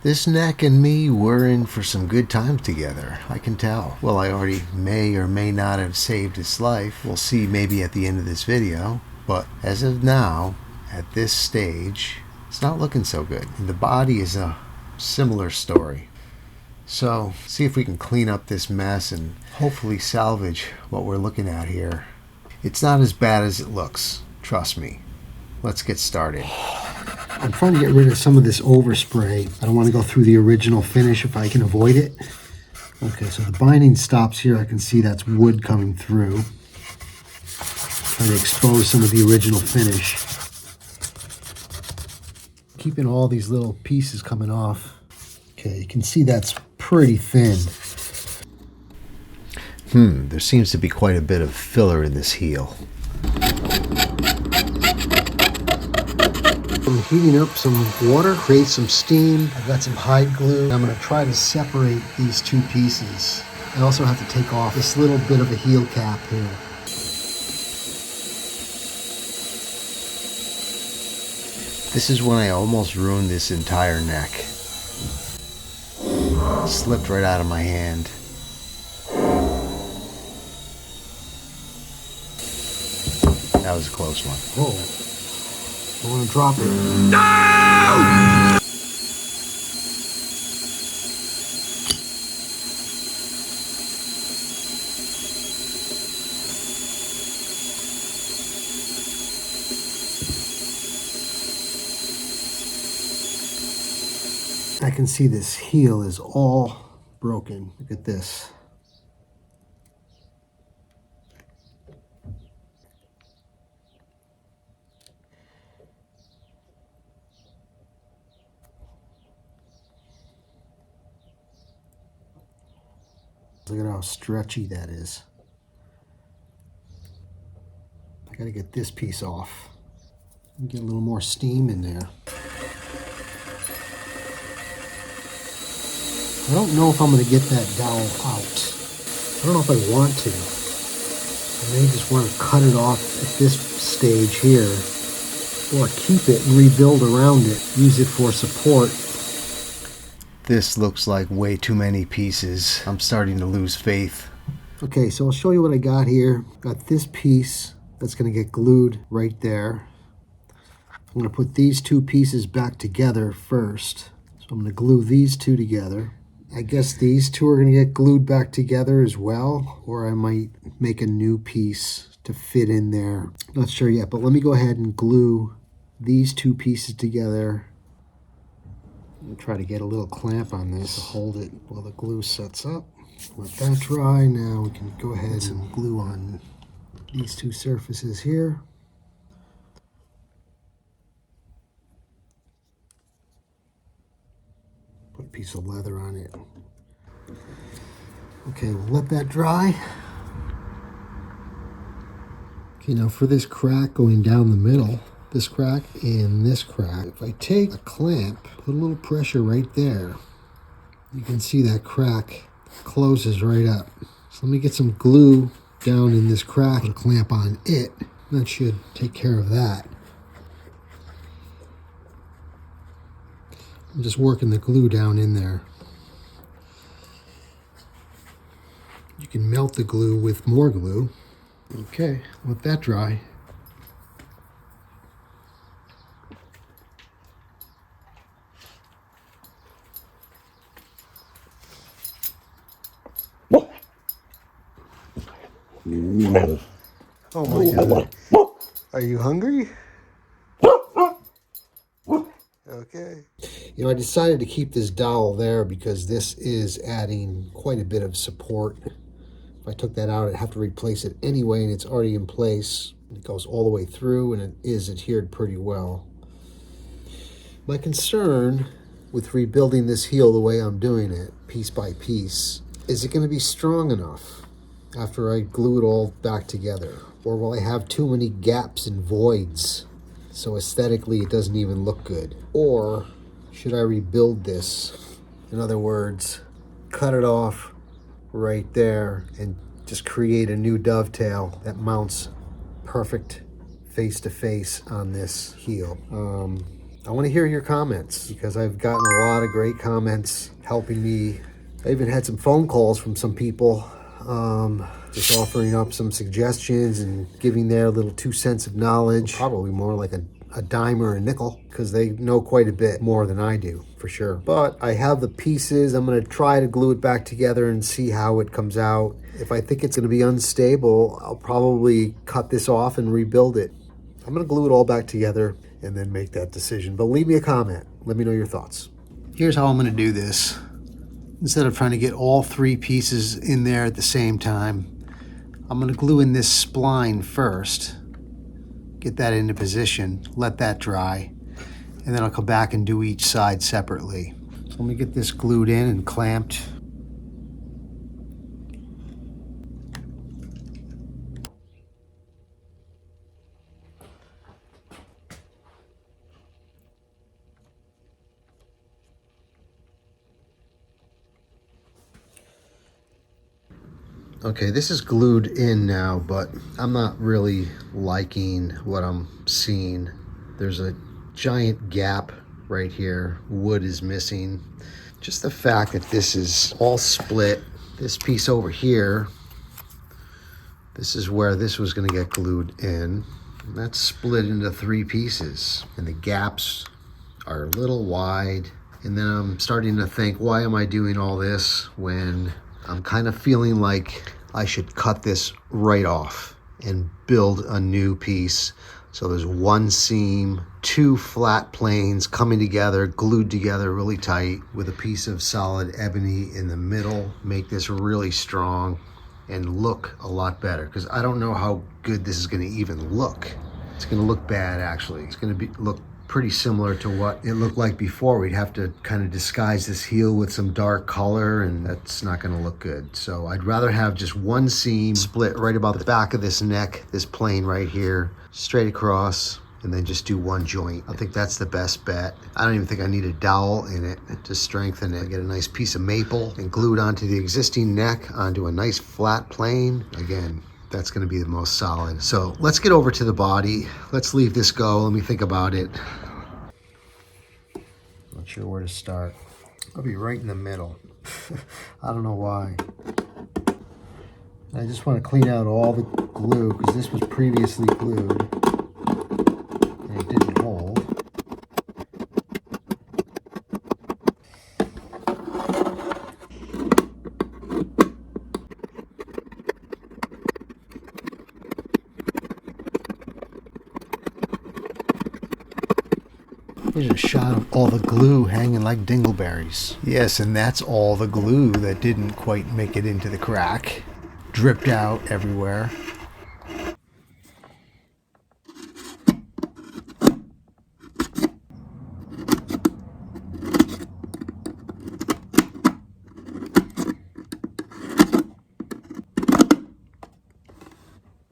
This neck and me were in for some good times together, I can tell. Well, I already may or may not have saved his life. We'll see maybe at the end of this video. But as of now, at this stage, it's not looking so good. And the body is a similar story. So, see if we can clean up this mess and hopefully salvage what we're looking at here. It's not as bad as it looks, trust me. Let's get started. I'm trying to get rid of some of this overspray. I don't want to go through the original finish if I can avoid it. Okay, so the binding stops here. I can see that's wood coming through. Trying to expose some of the original finish. Keeping all these little pieces coming off. Okay, you can see that's pretty thin. There seems to be quite a bit of filler in this heel. I'm heating up some water, create some steam. I've got some hide glue. I'm going to try to separate these two pieces. I also have to take off this little bit of a heel cap here. This is when I almost ruined this entire neck. Slipped right out of my hand. That was a close one. Whoa. I want to drop it. No! I can see this heel is all broken. Look at this. Look at how stretchy that is. I gotta get this piece off. Get a little more steam in there. I don't know if I'm gonna get that dowel out. I don't know if I want to. I may just want to cut it off at this stage here, or keep it and rebuild around it, use it for support. This looks like way too many pieces. I'm starting to lose faith. Okay, so I'll show you what I got here. Got this piece that's going to get glued right there. I'm going to put these two pieces back together first. So I'm going to glue these two together. I guess these two are going to get glued back together as well, or I might make a new piece to fit in there. Not sure yet, but let me go ahead and glue these two pieces together. I'm gonna try to get a little clamp on this to hold it while the glue sets up. Let that dry. Now we can go ahead and glue on these two surfaces here. Put a piece of leather on it. Okay, we'll let that dry. Okay, now for this crack going down the middle, this crack and this crack, if I take a clamp, put a little pressure right there, you can see that crack closes right up. So let me get some glue down in this crack and clamp on it. That should take care of that. I'm just working the glue down in there. You can melt the glue with more glue. Okay, let that dry. Oh my God. Are you hungry? Okay. You know, I decided to keep this dowel there because this is adding quite a bit of support. If I took that out, I'd have to replace it anyway, and it's already in place. It goes all the way through, and it is adhered pretty well. My concern with rebuilding this heel the way I'm doing it, piece by piece, is it going to be strong enough after I glue it all back together? Or will I have too many gaps and voids so aesthetically it doesn't even look good? Or should I rebuild this? In other words, cut it off right there and just create a new dovetail that mounts perfect face to face on this heel. I want to hear your comments because I've gotten a lot of great comments helping me. I even had some phone calls from some people just offering up some suggestions and giving their little 2 cents of knowledge. Probably more like a dime or a nickel because they know quite a bit more than I do, for sure. But I have the pieces. I'm going to try to glue it back together and see how it comes out. If I think it's going to be unstable, I'll probably cut this off and rebuild it. I'm going to glue it all back together and then make that decision. But leave me a comment. Let me know your thoughts. Here's how I'm going to do this. Instead of trying to get all 3 pieces in there at the same time, I'm going to glue in this spline first, get that into position, let that dry, and then I'll come back and do each side separately. So let me get this glued in and clamped. Okay, this is glued in now, but I'm not really liking what I'm seeing. There's a giant gap right here. Wood is missing. Just the fact that this is all split. This piece over here, this is where this was going to get glued in. And that's split into 3 pieces. And the gaps are a little wide. And then I'm starting to think, why am I doing all this when I'm kind of feeling like I should cut this right off and build a new piece. So there's 1 seam, 2 flat planes coming together, glued together really tight with a piece of solid ebony in the middle. Make this really strong and look a lot better, because I don't know how good this is going to even look. It's going to look bad, actually. It's going to look pretty similar to what it looked like before. We'd have to kind of disguise this heel with some dark color, and that's not going to look good. So I'd rather have just 1 seam split right about the back of this neck, this plane right here, straight across, and then just do 1 joint. I think that's the best bet. I don't even think I need a dowel in it to strengthen it. Get a nice piece of maple and glue it onto the existing neck onto a nice flat plane. Again, that's going to be the most solid. So let's get over to the body. Let's leave this go. Let me think about it. Not sure where to start. I'll be right in the middle. I don't know why. I just want to clean out all the glue because this was previously glued and it didn't hold. Here's a shot of all the glue hanging like dingleberries. Yes, and that's all the glue that didn't quite make it into the crack. Dripped out everywhere.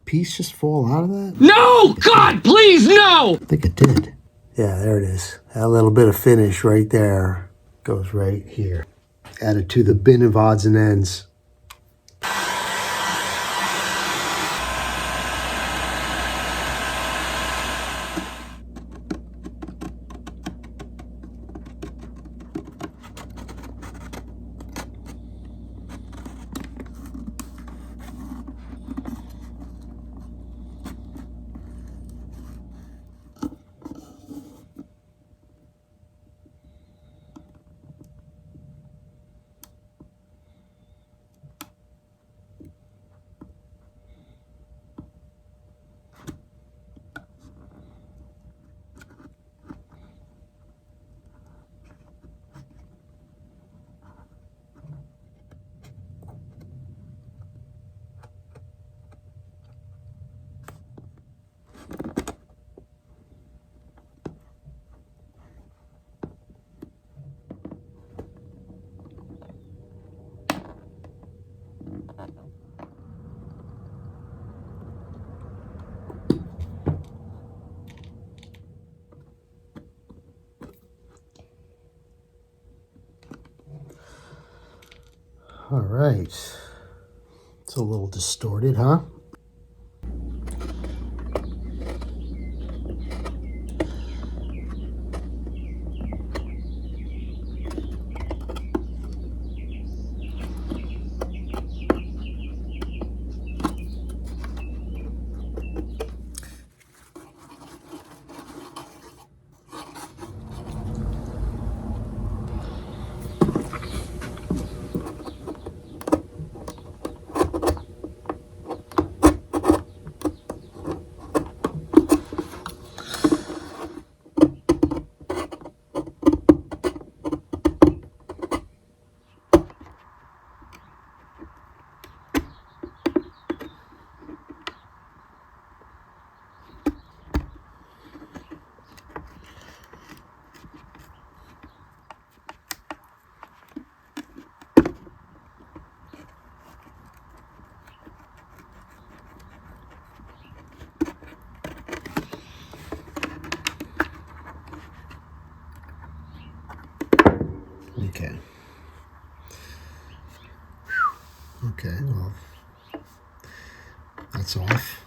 Piece just fall out of that? No! God, please, no! I think it did. Yeah, there it is. That little bit of finish right there goes right here. Added to the bin of odds and ends. All right. It's a little distorted, huh? Okay. Okay, well, that's off.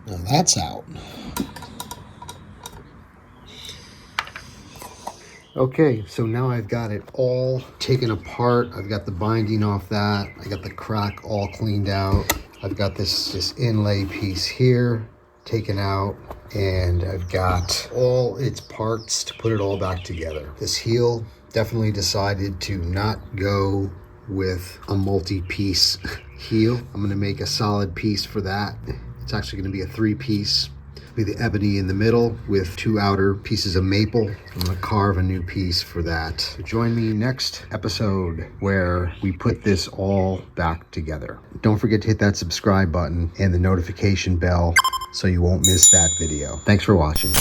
Now that's out. Okay, so now I've got it all taken apart. I've got the binding off that. I got the crack all cleaned out. I've got this inlay piece here taken out, and I've got all its parts to put it all back together. This heel, definitely decided to not go with a multi-piece heel. I'm gonna make a solid piece for that. It's actually gonna be a 3-piece. Be the ebony in the middle with 2 outer pieces of maple. I'm gonna carve a new piece for that. So join me next episode where we put this all back together. Don't forget to hit that subscribe button and the notification bell so you won't miss that video. Thanks for watching.